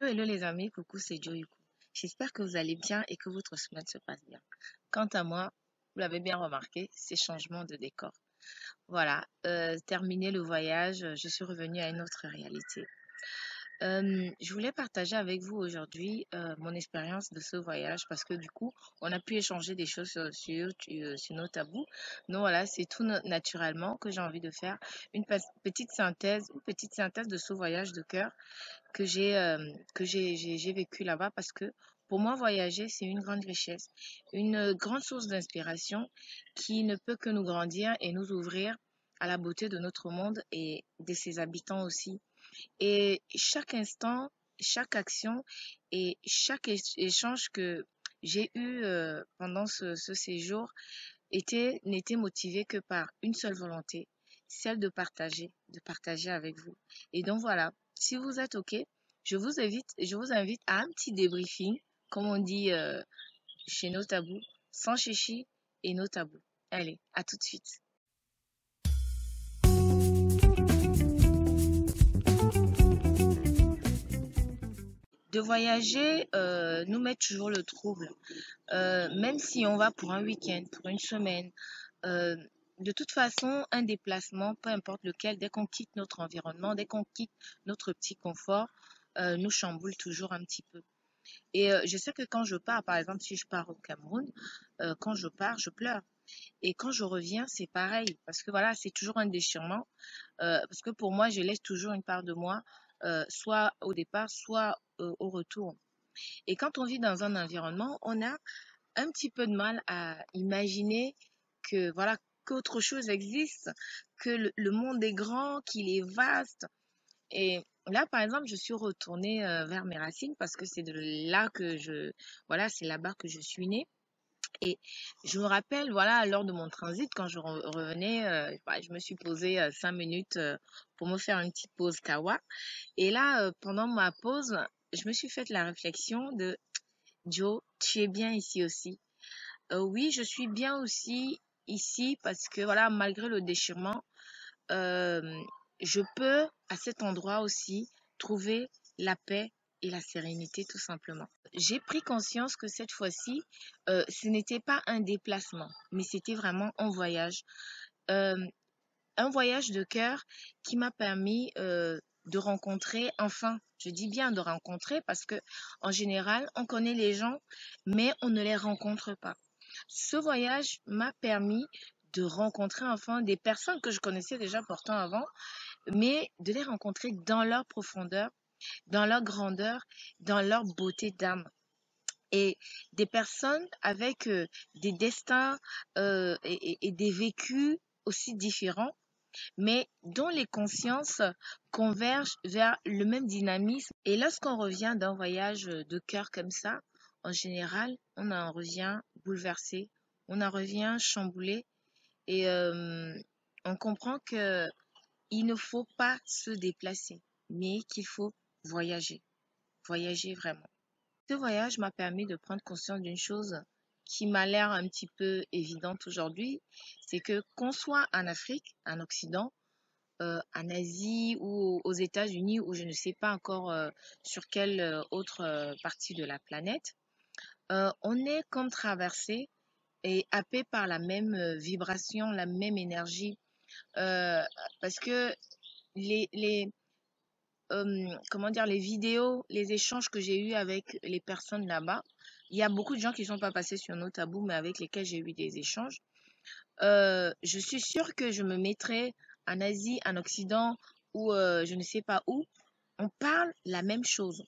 Hello les amis, coucou, c'est Joyuku. J'espère que vous allez bien et que votre semaine se passe bien. Quant à moi, vous l'avez bien remarqué, c'est changement de décor. Voilà, terminé le voyage, je suis revenue à une autre réalité. Je voulais partager avec vous aujourd'hui mon expérience de ce voyage parce que du coup, on a pu échanger des choses sur nos tabous. Donc voilà, c'est tout naturellement que j'ai envie de faire petite synthèse de ce voyage de cœur que j'ai vécu là-bas parce que pour moi, voyager, c'est une grande richesse, une grande source d'inspiration qui ne peut que nous grandir et nous ouvrir à la beauté de notre monde et de ses habitants aussi. Et chaque instant, chaque action et chaque échange que j'ai eu pendant ce séjour n'était motivé que par une seule volonté, celle de partager avec vous. Et donc voilà, si vous êtes OK, je vous invite à un petit débriefing, comme on dit chez nos tabous, sans chichi et nos tabous. Allez, à tout de suite. De voyager nous met toujours le trouble. Même si on va pour un week-end, pour une semaine, euh, de toute façon, un déplacement, peu importe lequel, dès qu'on quitte notre environnement, dès qu'on quitte notre petit confort, nous chamboule toujours un petit peu. Et je sais que quand je pars, par exemple, si je pars au Cameroun, quand je pars, je pleure. Et quand je reviens, c'est pareil, parce que voilà, c'est toujours un déchirement, parce que pour moi, je laisse toujours une part de moi, soit au départ, soit au retour. Et quand on vit dans un environnement, on a un petit peu de mal à imaginer que voilà qu'autre chose existe, que le monde est grand, qu'il est vaste. Et là, par exemple, je suis retournée vers mes racines parce que c'est de là que voilà, c'est là-bas que je suis née. Et je me rappelle, voilà, lors de mon transit, quand je revenais, bah, je me suis posée 5 minutes pour me faire une petite pause kawa. Et là, pendant ma pause, je me suis fait la réflexion de Joe, tu es bien ici aussi. Oui, je suis bien aussi ici parce que voilà, malgré le déchirement, euh, je peux à cet endroit aussi trouver la paix et la sérénité tout simplement. J'ai pris conscience que cette fois-ci, ce n'était pas un déplacement, mais c'était vraiment Euh, un voyage de cœur qui m'a permis de rencontrer, enfin, je dis bien de rencontrer parce que en général, on connaît les gens, mais on ne les rencontre pas. Ce voyage m'a permis de rencontrer enfin des personnes que je connaissais déjà pourtant avant, mais de les rencontrer dans leur profondeur, dans leur grandeur, dans leur beauté d'âme. Et des personnes avec des destins et des vécus aussi différents, mais dont les consciences convergent vers le même dynamisme. Et lorsqu'on revient d'un voyage de cœur comme ça, en général, on en revient bouleversé, on en revient chamboulé et on comprend que il ne faut pas se déplacer, mais qu'il faut voyager, voyager vraiment. Ce voyage m'a permis de prendre conscience d'une chose qui m'a l'air un petit peu évidente aujourd'hui, c'est que qu'on soit en Afrique, en Occident, en Asie ou aux États-Unis ou je ne sais pas encore sur quelle autre partie de la planète, on est comme traversé et happé par la même vibration, la même énergie, euh, parce que les comment dire, les vidéos, les échanges que j'ai eus avec les personnes là-bas, il y a beaucoup de gens qui ne sont pas passés sur nos tabous, mais avec lesquels j'ai eu des échanges. Je suis sûre que je me mettrai en Asie, en Occident ou je ne sais pas où. On parle la même chose.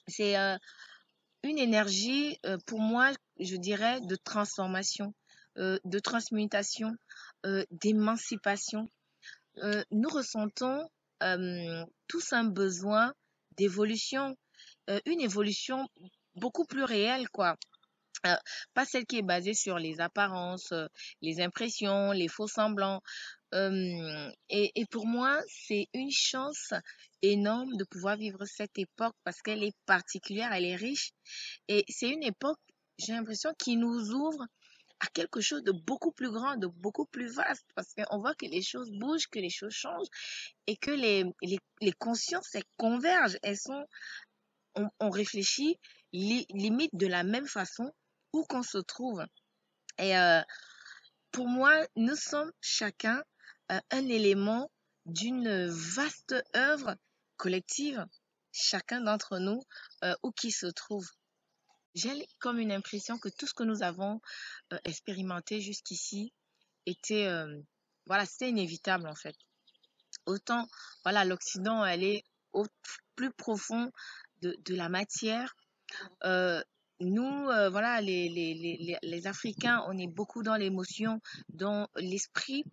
C'est une énergie, pour moi, je dirais, de transformation, de transmutation, d'émancipation. Nous ressentons tous un besoin d'évolution, une évolution beaucoup plus réelle, quoi. Euh, Pas celle qui est basée sur les apparences, les impressions, les faux semblants. Et pour moi, c'est une chance énorme de pouvoir vivre cette époque parce qu'elle est particulière, elle est riche. Et c'est une époque, j'ai l'impression, qui nous ouvre à quelque chose de beaucoup plus grand, de beaucoup plus vaste, parce qu'on voit que les choses bougent, que les choses changent et que les consciences, elles convergent, on réfléchit limite de la même façon où qu'on se trouve. Et pour moi, nous sommes chacun un élément d'une vaste œuvre collective, chacun d'entre nous, où qu'il se trouve. J'ai comme une impression que tout ce que nous avons expérimenté jusqu'ici était, voilà, c'était inévitable en fait. Autant, voilà, l'Occident, elle est au plus profond de la matière. Euh, nous, voilà, les Africains, on est beaucoup dans l'émotion, dans l'esprit,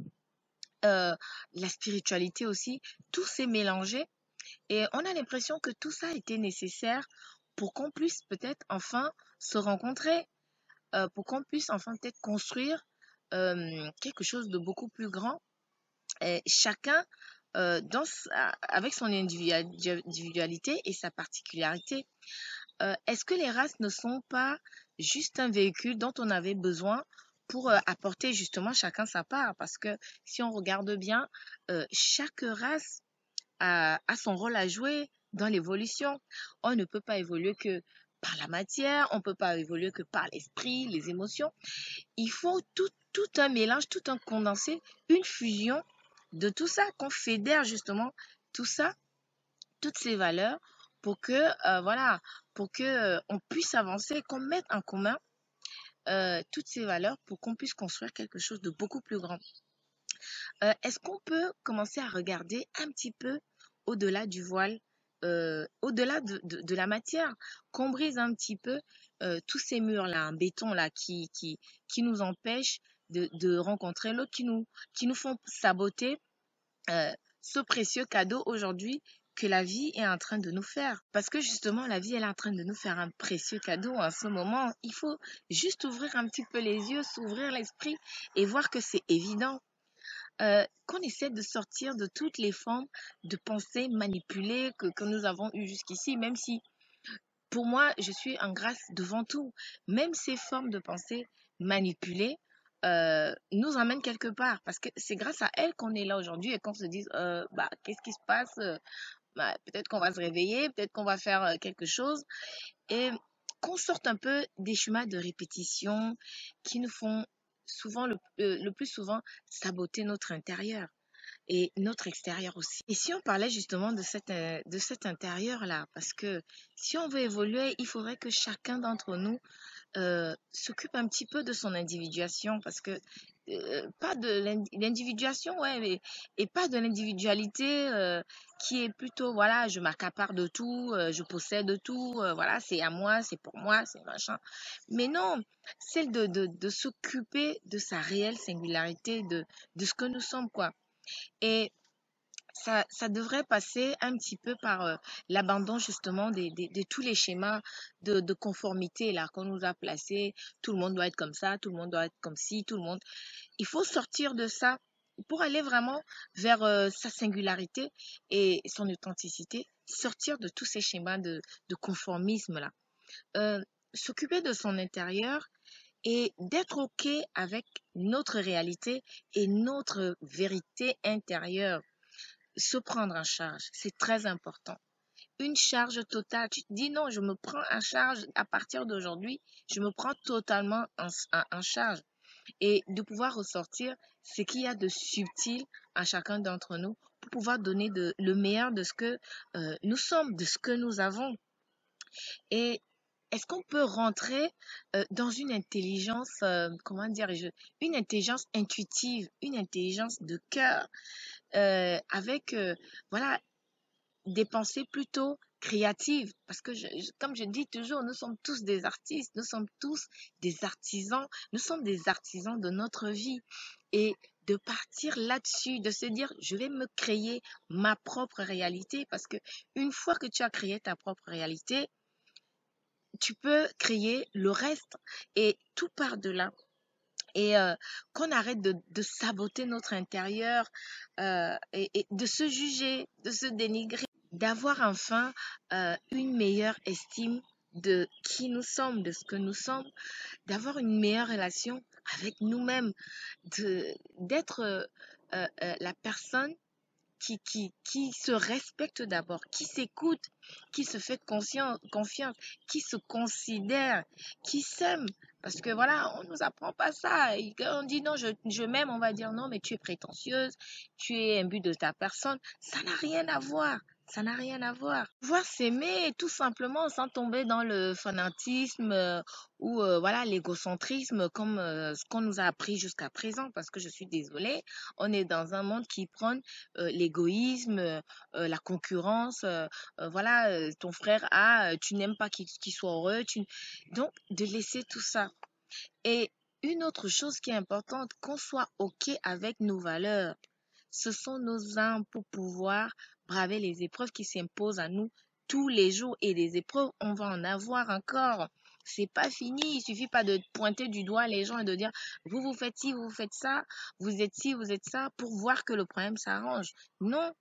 euh, la spiritualité aussi. Tout s'est mélangé et on a l'impression que tout ça était nécessaire pour qu'on puisse peut-être enfin se rencontrer, pour qu'on puisse enfin peut-être construire quelque chose de beaucoup plus grand. Et chacun avec son individualité et sa particularité. Est-ce que les races ne sont pas juste un véhicule dont on avait besoin pour apporter justement chacun sa part? Parce que si on regarde bien, chaque race a son rôle à jouer dans l'évolution. On ne peut pas évoluer que par la matière, on ne peut pas évoluer que par l'esprit, les émotions. Il faut tout un mélange, tout un condensé, une fusion de tout ça, qu'on fédère justement tout ça, toutes ces valeurs pour que, voilà, pour que on puisse avancer, qu'on mette en commun toutes ces valeurs pour qu'on puisse construire quelque chose de beaucoup plus grand. Est-ce qu'on peut commencer à regarder un petit peu au-delà du voile, au-delà de la matière, qu'on brise un petit peu tous ces murs-là, en béton-là, qui nous empêchent de rencontrer l'autre, qui nous font saboter euh, ce précieux cadeau aujourd'hui que la vie est en train de nous faire. Parce que justement, la vie elle est en train de nous faire un précieux cadeau en ce moment. Il faut juste ouvrir un petit peu les yeux, s'ouvrir l'esprit et voir que c'est évident. Qu'on essaie de sortir de toutes les formes de pensée manipulées que nous avons eues jusqu'ici, même si pour moi, je suis en grâce devant tout. Même ces formes de pensée manipulées nous emmènent quelque part, parce que c'est grâce à elles qu'on est là aujourd'hui et qu'on se dise, bah, qu'est-ce qui se passe? Bah, peut-être qu'on va se réveiller, peut-être qu'on va faire quelque chose, et qu'on sorte un peu des chemins de répétition qui nous font souvent, le plus souvent, saboter notre intérieur et notre extérieur aussi. Et si on parlait justement de cet intérieur-là, parce que si on veut évoluer, il faudrait que chacun d'entre nous s'occupe un petit peu de son individuation, parce que pas de l'individuation, ouais, mais, et pas de l'individualité qui est plutôt, voilà, je m'accapare de tout, je possède tout, voilà, c'est à moi, c'est pour moi, c'est machin. Mais non, celle de s'occuper de sa réelle singularité, de ce que nous sommes, quoi. Et ça devrait passer un petit peu par l'abandon justement de tous les schémas de conformité là qu'on nous a placés. Tout le monde doit être comme ça, tout le monde doit être comme ci, tout le monde. Il faut sortir de ça pour aller vraiment vers sa singularité et son authenticité, sortir de tous ces schémas de conformisme là. Euh, S'occuper de son intérieur et d'être OK avec notre réalité et notre vérité intérieure. Se prendre en charge, c'est très important. Une charge totale. Tu te dis non, je me prends en charge à partir d'aujourd'hui, je me prends totalement en charge. Et de pouvoir ressortir ce qu'il y a de subtil à chacun d'entre nous pour pouvoir donner le meilleur de ce que nous sommes, de ce que nous avons. Et est-ce qu'on peut rentrer dans une intelligence, comment dire, une intelligence intuitive, une intelligence de cœur, avec voilà, des pensées plutôt créatives. Parce que, comme je dis toujours, nous sommes tous des artistes, nous sommes tous des artisans, nous sommes des artisans de notre vie. Et de partir là-dessus, de se dire, je vais me créer ma propre réalité. Parce que une fois que tu as créé ta propre réalité, tu peux créer le reste. Et tout part de là. Et qu'on arrête de saboter notre intérieur et de se juger, de se dénigrer, d'avoir enfin une meilleure estime de qui nous sommes, de ce que nous sommes, d'avoir une meilleure relation avec nous-mêmes, d'être la personne qui se respecte d'abord, qui s'écoute, qui se fait confiance, qui se considère, qui s'aime. Parce que voilà, on nous apprend pas ça. Et quand on dit non, je m'aime, on va dire non, mais tu es prétentieuse, tu es imbu de ta personne. Ça n'a rien à voir. Ça n'a rien à voir. Pouvoir s'aimer tout simplement sans tomber dans le fanatisme ou voilà l'égocentrisme comme ce qu'on nous a appris jusqu'à présent. Parce que je suis désolée, on est dans un monde qui prône l'égoïsme, la concurrence. Voilà, ton frère a, tu n'aimes pas qu'il soit heureux. Donc, de laisser tout ça. Et une autre chose qui est importante, qu'on soit OK avec nos valeurs. Ce sont nos armes pour pouvoir braver les épreuves qui s'imposent à nous tous les jours. Et des épreuves, on va en avoir encore. C'est pas fini. Il suffit pas de pointer du doigt les gens et de dire vous vous faites ci, vous faites ça, vous êtes ci, vous êtes ça, pour voir que le problème s'arrange. Non,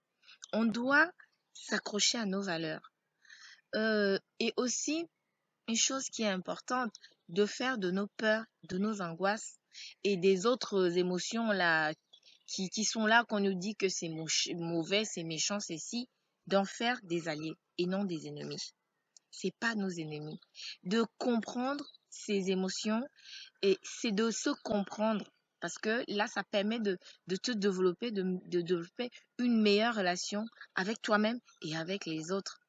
on doit s'accrocher à nos valeurs. Et aussi, une chose qui est importante, de faire de nos peurs, de nos angoisses et des autres émotions là qui sont là, qu'on nous dit que c'est mauvais, c'est méchant, c'est si, d'en faire des alliés et non des ennemis. C'est pas nos ennemis. De comprendre ces émotions et c'est de se comprendre. Parce que là, ça permet de te développer, de développer une meilleure relation avec toi-même et avec les autres.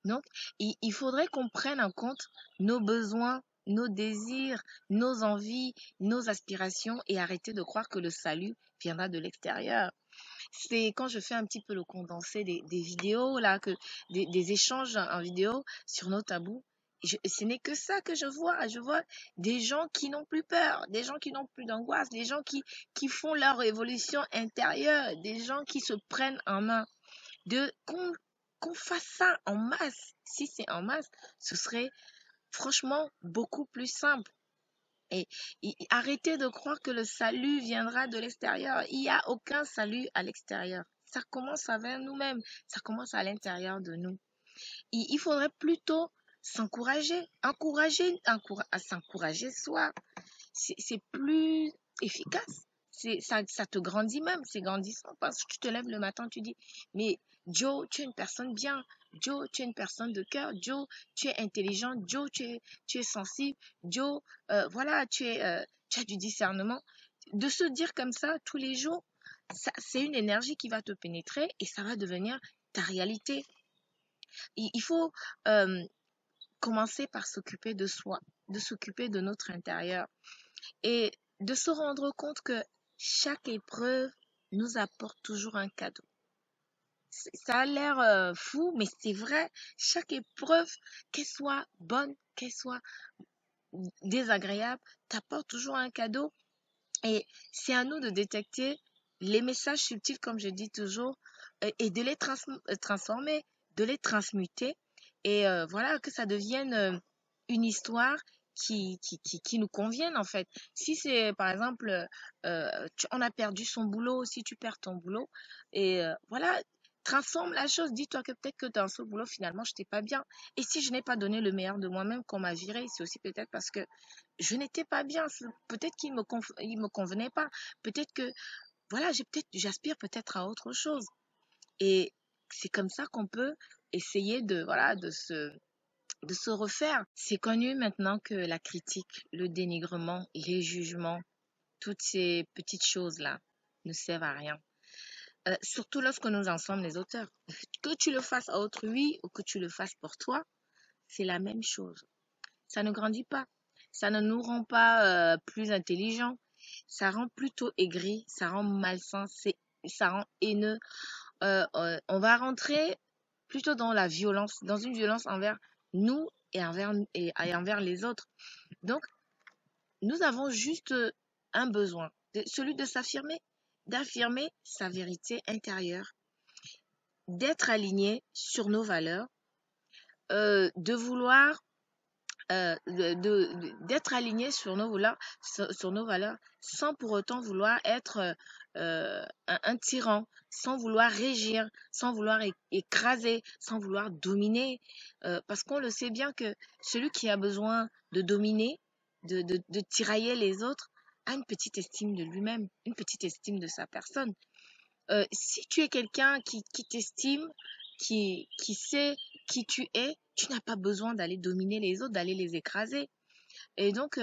Donc, il faudrait qu'on prenne en compte nos besoins, nos désirs, nos envies, nos aspirations et arrêter de croire que le salut viendra de l'extérieur. C'est quand je fais un petit peu le condensé des vidéos, là, des échanges en vidéo sur nos tabous. Ce n'est que ça que je vois. Je vois des gens qui n'ont plus peur, des gens qui n'ont plus d'angoisse, des gens qui font leur évolution intérieure, des gens qui se prennent en main de qu'on fasse ça en masse. Si c'est en masse, ce serait franchement beaucoup plus simple. Et, arrêtez de croire que le salut viendra de l'extérieur. Il n'y a aucun salut à l'extérieur. Ça commence avec nous-mêmes. Ça commence à l'intérieur de nous. Il faudrait plutôt s'encourager, à s'encourager soi. C'est plus efficace. Ça te grandit même, c'est grandissant parce que tu te lèves le matin, tu dis, mais Joe, tu es une personne bien. Joe, tu es une personne de cœur. Joe, tu es intelligent. Joe, tu es sensible. Joe, voilà, tu as du discernement. De se dire comme ça tous les jours, c'est une énergie qui va te pénétrer et ça va devenir ta réalité. Il faut commencer par s'occuper de soi, de s'occuper de notre intérieur et de se rendre compte que chaque épreuve nous apporte toujours un cadeau. Ça a l'air fou, mais c'est vrai. Chaque épreuve, qu'elle soit bonne, qu'elle soit désagréable, t'apporte toujours un cadeau. Et c'est à nous de détecter les messages subtils, comme je dis toujours, et de les transformer, de les transmuter. Et voilà, que ça devienne une histoire qui nous convienne, en fait. Si c'est, par exemple, on a perdu son boulot, si tu perds ton boulot, et voilà, transforme la chose. Dis-toi que peut-être que dans ce boulot, finalement, je n'étais pas bien. Et si je n'ai pas donné le meilleur de moi-même qu'on m'a viré, c'est aussi peut-être parce que je n'étais pas bien. Peut-être qu'il il me convenait pas. Peut-être que, voilà, j'aspire peut-être à autre chose. Et c'est comme ça qu'on peut essayer voilà, de se refaire. C'est connu maintenant que la critique, le dénigrement, les jugements, toutes ces petites choses-là ne servent à rien. Surtout lorsque nous en sommes les auteurs. Que tu le fasses à autrui ou que tu le fasses pour toi, c'est la même chose. Ça ne grandit pas. Ça ne nous rend pas plus intelligents. Ça rend plutôt aigri, ça rend malsain, ça rend haineux. On va rentrer plutôt dans la violence, dans une violence envers nous et envers les autres. Donc, nous avons juste un besoin, celui de s'affirmer, d'affirmer sa vérité intérieure, d'être aligné sur nos valeurs, de vouloir d'être aligné sur nos valeurs sans pour autant vouloir être un tyran, sans vouloir régir, sans vouloir écraser, sans vouloir dominer. Parce qu'on le sait bien que celui qui a besoin de dominer, de tirailler les autres, a une petite estime de lui-même, une petite estime de sa personne. Si tu es quelqu'un qui t'estime, qui sait qui tu es, tu n'as pas besoin d'aller dominer les autres, d'aller les écraser. Et donc,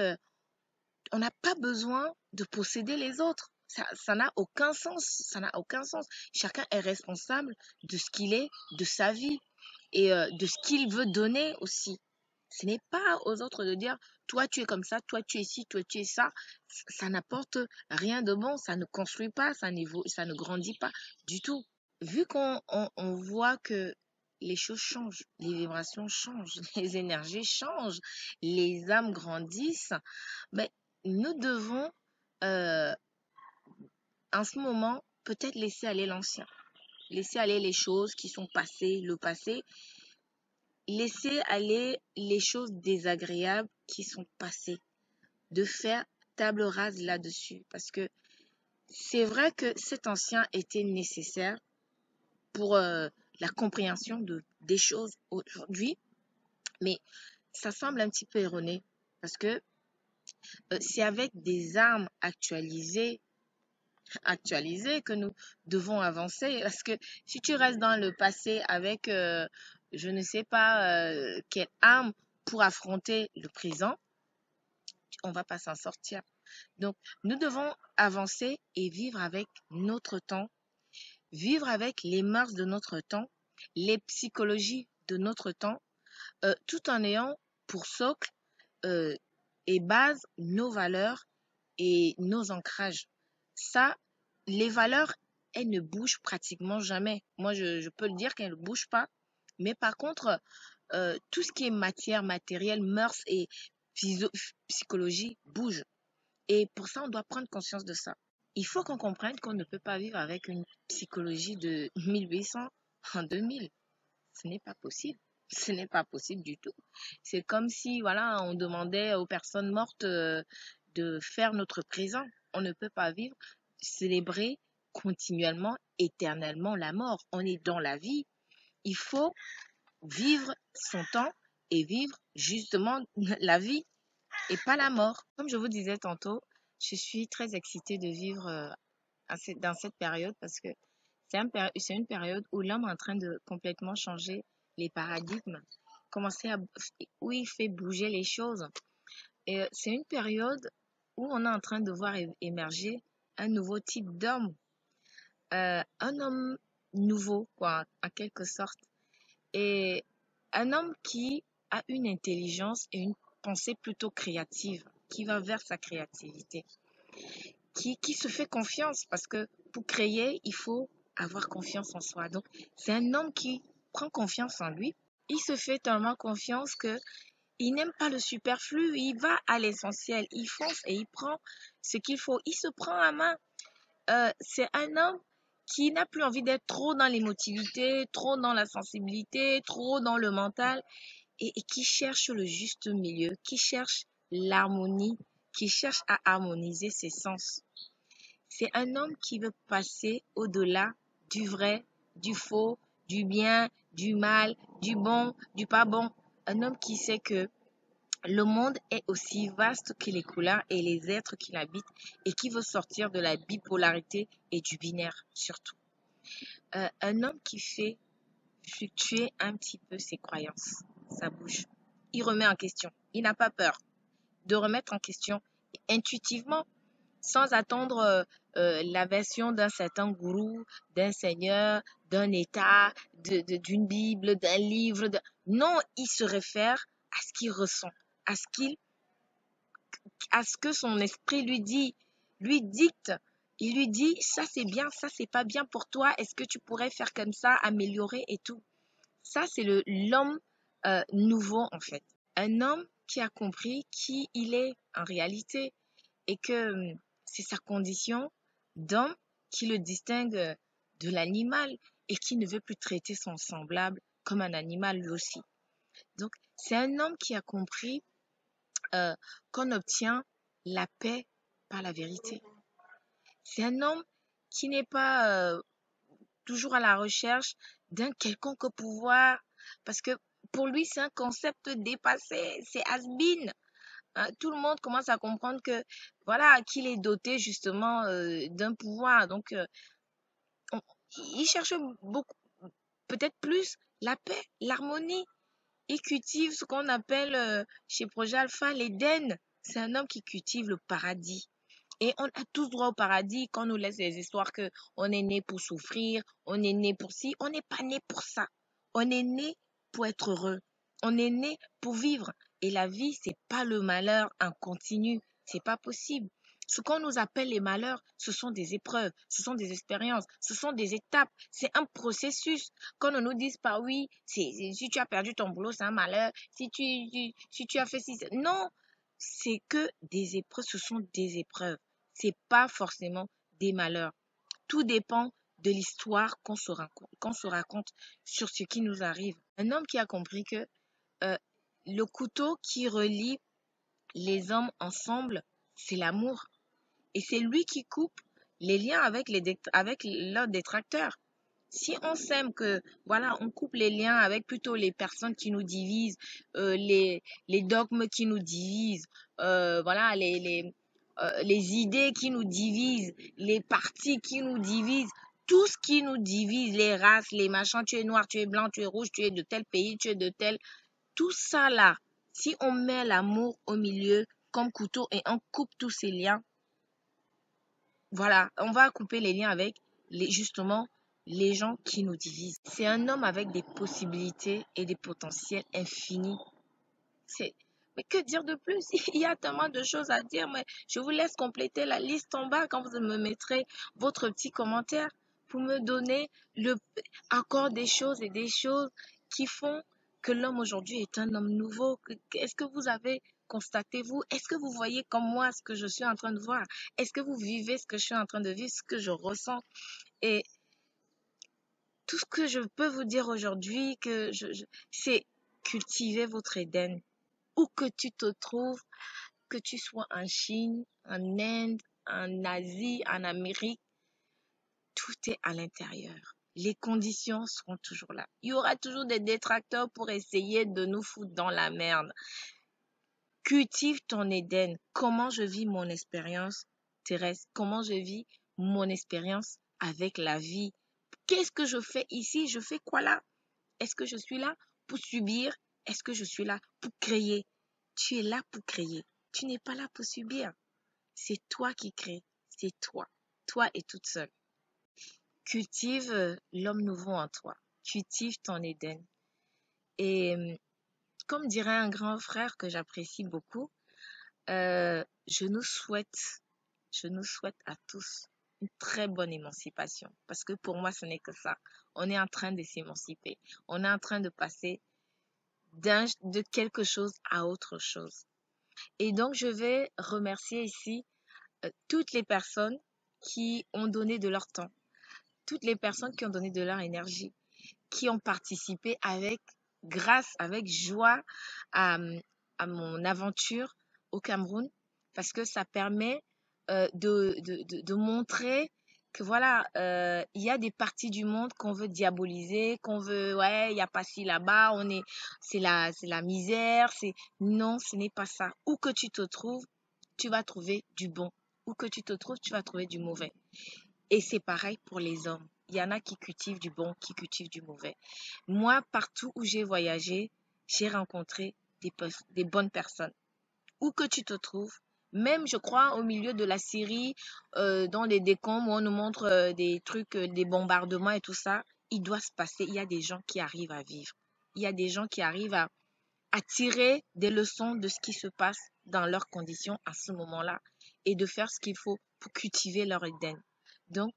on n'a pas besoin de posséder les autres. Ça n'a aucun sens. Ça n'a aucun sens. Chacun est responsable de ce qu'il est, de sa vie et de ce qu'il veut donner aussi. Ce n'est pas aux autres de dire, toi tu es comme ça, toi tu es ci, toi tu es ça. Ça n'apporte rien de bon, ça ne construit pas, ça ne grandit pas du tout. Vu qu'on voit que les choses changent, les vibrations changent, les énergies changent, les âmes grandissent, ben, nous devons, euh, en ce moment, peut-être laisser aller l'ancien, laisser aller les choses qui sont passées, le passé, laisser aller les choses désagréables qui sont passées, de faire table rase là-dessus. Parce que c'est vrai que cet ancien était nécessaire pour la compréhension des choses aujourd'hui, mais ça semble un petit peu erroné parce que c'est avec des armes actualisées que nous devons avancer. Parce que si tu restes dans le passé avec, je ne sais pas quelle arme pour affronter le présent, on va pas s'en sortir. Donc, nous devons avancer et vivre avec notre temps, vivre avec les mœurs de notre temps, les psychologies de notre temps, tout en ayant pour socle euh, et base nos valeurs et nos ancrages. Ça, les valeurs, elles ne bougent pratiquement jamais. Moi, je peux le dire qu'elles ne bougent pas. Mais par contre, tout ce qui est matière, matériel, mœurs et psychologie bouge. Et pour ça, on doit prendre conscience de ça. Il faut qu'on comprenne qu'on ne peut pas vivre avec une psychologie de 1800 en 2000. Ce n'est pas possible. Ce n'est pas possible du tout. C'est comme si, voilà, on demandait aux personnes mortes de faire notre présent. On ne peut pas vivre, célébrer continuellement, éternellement la mort. On est dans la vie. Il faut vivre son temps et vivre justement la vie et pas la mort. Comme je vous disais tantôt, je suis très excitée de vivre dans cette période parce que c'est une période où l'homme est en train de complètement changer les paradigmes, commencer à, où il fait bouger les choses. Et c'est une période où on est en train de voir émerger un nouveau type d'homme, un homme nouveau, quoi, en quelque sorte. Et un homme qui a une intelligence et une pensée plutôt créative, qui va vers sa créativité, qui se fait confiance parce que pour créer, il faut avoir confiance en soi. Donc, c'est un homme qui prend confiance en lui. Il se fait tellement confiance que il n'aime pas le superflu. Il va à l'essentiel. Il fonce et il prend ce qu'il faut. Il se prend à main. C'est un homme qui n'a plus envie d'être trop dans l'émotivité, trop dans la sensibilité, trop dans le mental et qui cherche le juste milieu, qui cherche l'harmonie, qui cherche à harmoniser ses sens. C'est un homme qui veut passer au-delà du vrai, du faux, du bien, du mal, du bon, du pas bon. Un homme qui sait que le monde est aussi vaste que les couleurs et les êtres qui l'habitent et qui veut sortir de la bipolarité et du binaire surtout. Un homme qui fait fluctuer un petit peu ses croyances. Ça bouge. Il remet en question. Il n'a pas peur de remettre en question intuitivement sans attendre la version d'un certain gourou, d'un seigneur, d'un état, d'une Bible, d'un livre. Non, il se réfère à ce qu'il ressent, à à ce que son esprit lui dit, lui dicte. Il lui dit, ça c'est bien, ça c'est pas bien pour toi, est-ce que tu pourrais faire comme ça, améliorer et tout. Ça, c'est l'homme nouveau en fait. Un homme qui a compris qui il est en réalité et que c'est sa condition d'homme qui le distingue de l'animal et qui ne veut plus traiter son semblable comme un animal lui aussi. Donc, c'est un homme qui a compris qu'on obtient la paix par la vérité. C'est un homme qui n'est pas toujours à la recherche d'un quelconque pouvoir parce que pour lui, c'est un concept dépassé, c'est has-been. Hein, tout le monde commence à comprendre que voilà qu'il est doté justement d'un pouvoir. Donc Il cherche beaucoup, peut-être plus la paix, l'harmonie. Il cultive ce qu'on appelle chez Projet Alpha l'Éden. C'est un homme qui cultive le paradis. Et on a tous droit au paradis quand on nous laisse les histoires que on est né pour souffrir, on est né pour ci, on n'est pas né pour ça. On est né pour être heureux. On est né pour vivre. Et la vie, c'est pas le malheur en continu. C'est pas possible. Ce qu'on nous appelle les malheurs, ce sont des épreuves, ce sont des expériences, ce sont des étapes. C'est un processus. Qu'on ne nous dise pas oui, si tu as perdu ton boulot, c'est un malheur. Si tu as fait ci, non, c'est que des épreuves, ce sont des épreuves. C'est pas forcément des malheurs. Tout dépend de l'histoire qu'on se raconte sur ce qui nous arrive. Un homme qui a compris que euh, le couteau qui relie les hommes ensemble, c'est l'amour. Et c'est lui qui coupe les liens avec leurs détracteurs. Si on s'aime que, voilà, on coupe les liens avec plutôt les personnes qui nous divisent, les dogmes qui nous divisent, voilà, les idées qui nous divisent, les partis qui nous divisent, tout ce qui nous divise, les races, les machins, tu es noir, tu es blanc, tu es rouge, tu es de tel pays, tu es de tel, tout ça là, si on met l'amour au milieu comme couteau et on coupe tous ces liens, voilà, on va couper les liens avec justement les gens qui nous divisent. C'est un homme avec des possibilités et des potentiels infinis. C'est Mais que dire de plus? Il y a tellement de choses à dire, mais je vous laisse compléter la liste en bas quand vous me mettrez votre petit commentaire pour me donner le accord des choses et des choses qui font que l'homme aujourd'hui est un homme nouveau. Est-ce que vous avez constaté, vous? Est-ce que vous voyez comme moi ce que je suis en train de voir? Est-ce que vous vivez ce que je suis en train de vivre, ce que je ressens? Et tout ce que je peux vous dire aujourd'hui, c'est cultiver votre Éden. Où que tu te trouves, que tu sois en Chine, en Inde, en Asie, en Amérique, tout est à l'intérieur. Les conditions seront toujours là. Il y aura toujours des détracteurs pour essayer de nous foutre dans la merde. Cultive ton Éden. Comment je vis mon expérience terrestre? Comment je vis mon expérience avec la vie? Qu'est-ce que je fais ici? Je fais quoi là? Est-ce que je suis là pour subir? Est-ce que je suis là pour créer? Tu es là pour créer. Tu n'es pas là pour subir. C'est toi qui crées. C'est toi. Toi et toute seule. Cultive l'homme nouveau en toi. Cultive ton Éden. Et comme dirait un grand frère que j'apprécie beaucoup, je nous souhaite à tous une très bonne émancipation. Parce que pour moi, ce n'est que ça. On est en train de s'émanciper. On est en train de passer de quelque chose à autre chose. Et donc, je vais remercier ici toutes les personnes qui ont donné de leur temps, toutes les personnes qui ont donné de leur énergie, qui ont participé avec grâce, avec joie à, à mon aventure au Cameroun, parce que ça permet de montrer que voilà, il y a des parties du monde qu'on veut diaboliser, qu'on veut, ouais, il n'y a pas ci là-bas, c'est la misère, non, ce n'est pas ça. Où que tu te trouves, tu vas trouver du bon. Où que tu te trouves, tu vas trouver du mauvais. Et c'est pareil pour les hommes. Il y en a qui cultivent du bon, qui cultivent du mauvais. Moi, partout où j'ai voyagé, j'ai rencontré des bonnes personnes. Où que tu te trouves, même, je crois, au milieu de la Syrie, dans les décombres où on nous montre des trucs, des bombardements et tout ça, il doit se passer. Il y a des gens qui arrivent à vivre. Il y a des gens qui arrivent à tirer des leçons de ce qui se passe dans leurs conditions à ce moment-là et de faire ce qu'il faut pour cultiver leur Éden. Donc,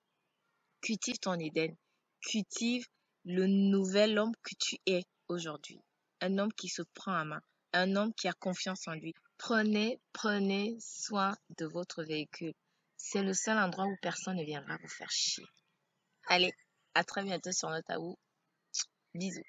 cultive ton Éden. Cultive le nouvel homme que tu es aujourd'hui. Un homme qui se prend en main. Un homme qui a confiance en lui. Prenez soin de votre véhicule. C'est le seul endroit où personne ne viendra vous faire chier. Allez, à très bientôt sur Notaou. Bisous.